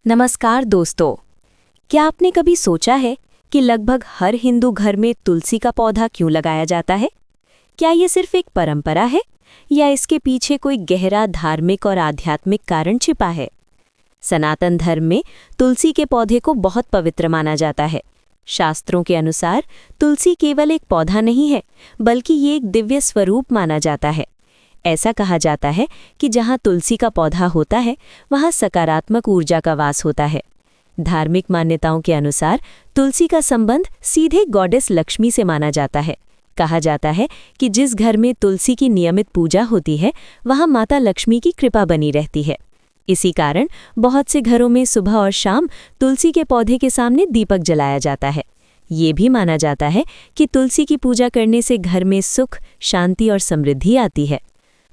नमस्कार दोस्तों। क्या आपने कभी सोचा है कि लगभग हर हिंदू घर में तुलसी का पौधा क्यों लगाया जाता है? क्या ये सिर्फ एक परंपरा है या इसके पीछे कोई गहरा धार्मिक और आध्यात्मिक कारण छिपा है? सनातन धर्म में तुलसी के पौधे को बहुत पवित्र माना जाता है। शास्त्रों के अनुसार तुलसी केवल एक पौधा नहीं है, बल्कि ये एक दिव्य स्वरूप माना जाता है। ऐसा कहा जाता है कि जहाँ तुलसी का पौधा होता है, वहाँ सकारात्मक ऊर्जा का वास होता है। धार्मिक मान्यताओं के अनुसार तुलसी का संबंध सीधे गॉडेस लक्ष्मी से माना जाता है। कहा जाता है कि जिस घर में तुलसी की नियमित पूजा होती है, वहाँ माता लक्ष्मी की कृपा बनी रहती है। इसी कारण बहुत से घरों में सुबह और शाम तुलसी के पौधे के सामने दीपक जलाया जाता है। ये भी माना जाता है कि तुलसी की पूजा करने से घर में सुख, शांति और समृद्धि आती है।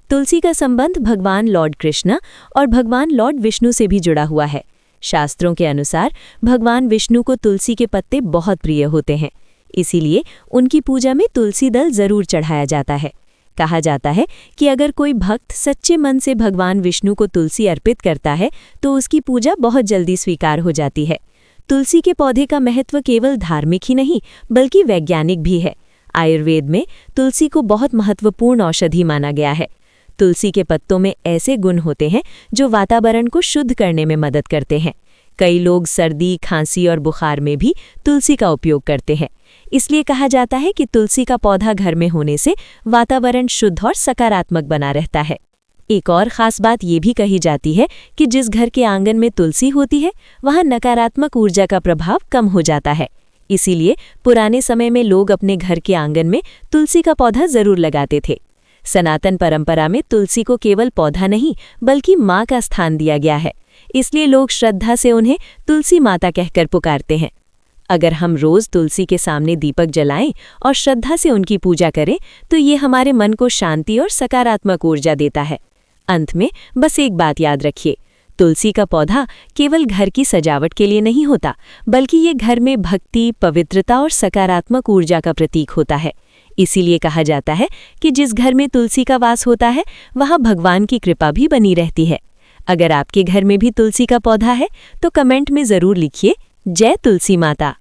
तुलसी का संबंध भगवान लॉर्ड कृष्ण और भगवान लॉर्ड विष्णु से भी जुड़ा हुआ है। शास्त्रों के अनुसार भगवान विष्णु को तुलसी के पत्ते बहुत प्रिय होते हैं, इसीलिए उनकी पूजा में तुलसी दल जरूर चढ़ाया जाता है। कहा जाता है कि अगर कोई भक्त सच्चे मन से भगवान विष्णु को तुलसी अर्पित करता है तो उसकी पूजा बहुत जल्दी स्वीकार हो जाती है। तुलसी के पौधे का महत्व केवल धार्मिक ही नहीं, बल्कि वैज्ञानिक भी है। आयुर्वेद में तुलसी को बहुत महत्वपूर्ण औषधि माना गया है। तुलसी के पत्तों में ऐसे गुण होते हैं जो वातावरण को शुद्ध करने में मदद करते हैं। कई लोग सर्दी, खांसी और बुखार में भी तुलसी का उपयोग करते हैं। इसलिए कहा जाता है कि तुलसी का पौधा घर में होने से वातावरण शुद्ध और सकारात्मक बना रहता है। एक और खास बात ये भी कही जाती है कि जिस घर के आंगन में तुलसी होती है, वहाँ नकारात्मक ऊर्जा का प्रभाव कम हो जाता है। इसीलिए पुराने समय में लोग अपने घर के आंगन में तुलसी का पौधा जरूर लगाते थे। सनातन परंपरा में तुलसी को केवल पौधा नहीं, बल्कि माँ का स्थान दिया गया है। इसलिए लोग श्रद्धा से उन्हें तुलसी माता कहकर पुकारते हैं। अगर हम रोज तुलसी के सामने दीपक जलाएं और श्रद्धा से उनकी पूजा करें, तो ये हमारे मन को शांति और सकारात्मक ऊर्जा देता है। अंत में बस एक बात याद रखिए, तुलसी का पौधा केवल घर की सजावट के लिए नहीं होता, बल्कि ये घर में भक्ति, पवित्रता और सकारात्मक ऊर्जा का प्रतीक होता है। इसीलिए कहा जाता है कि जिस घर में तुलसी का वास होता है, वहाँ भगवान की कृपा भी बनी रहती है। अगर आपके घर में भी तुलसी का पौधा है, तो कमेंट में ज़रूर लिखिए, जय तुलसी माता।